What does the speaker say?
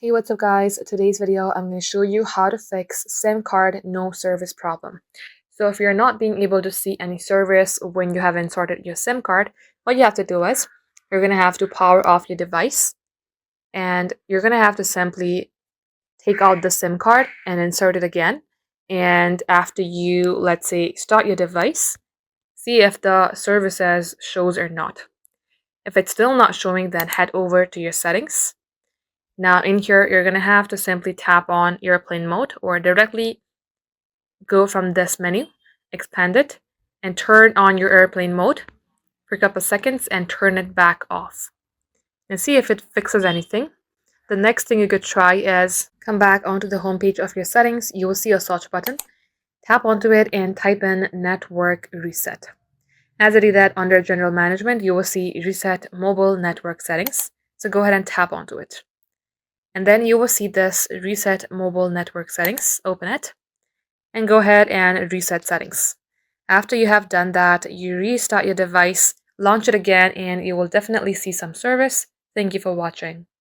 Hey, what's up guys? Today's video I'm going to show you how to fix SIM card no service problem. So if you're not being able to see any service when you have inserted your SIM card, what you have to do is you're going to have to power off your device and you're going to have to simply take out the SIM card and insert it again. And after you, let's say, start your device, see if the services shows or not. If it's still not showing, then head over to your settings. Now in here, you're going to have to simply tap on airplane mode or directly go from this menu, expand it, and turn on your airplane mode for a couple of seconds and turn it back off. And see if it fixes anything. The next thing you could try is come back onto the home page of your settings. You will see a search button. Tap onto it and type in network reset. As I do that, under general management, you will see reset mobile network settings. So go ahead and tap onto it. And then you will see this reset mobile network settings. Open it and go ahead and reset settings. After you have done that, you restart your device, launch it again, and you will definitely see some service. Thank you for watching.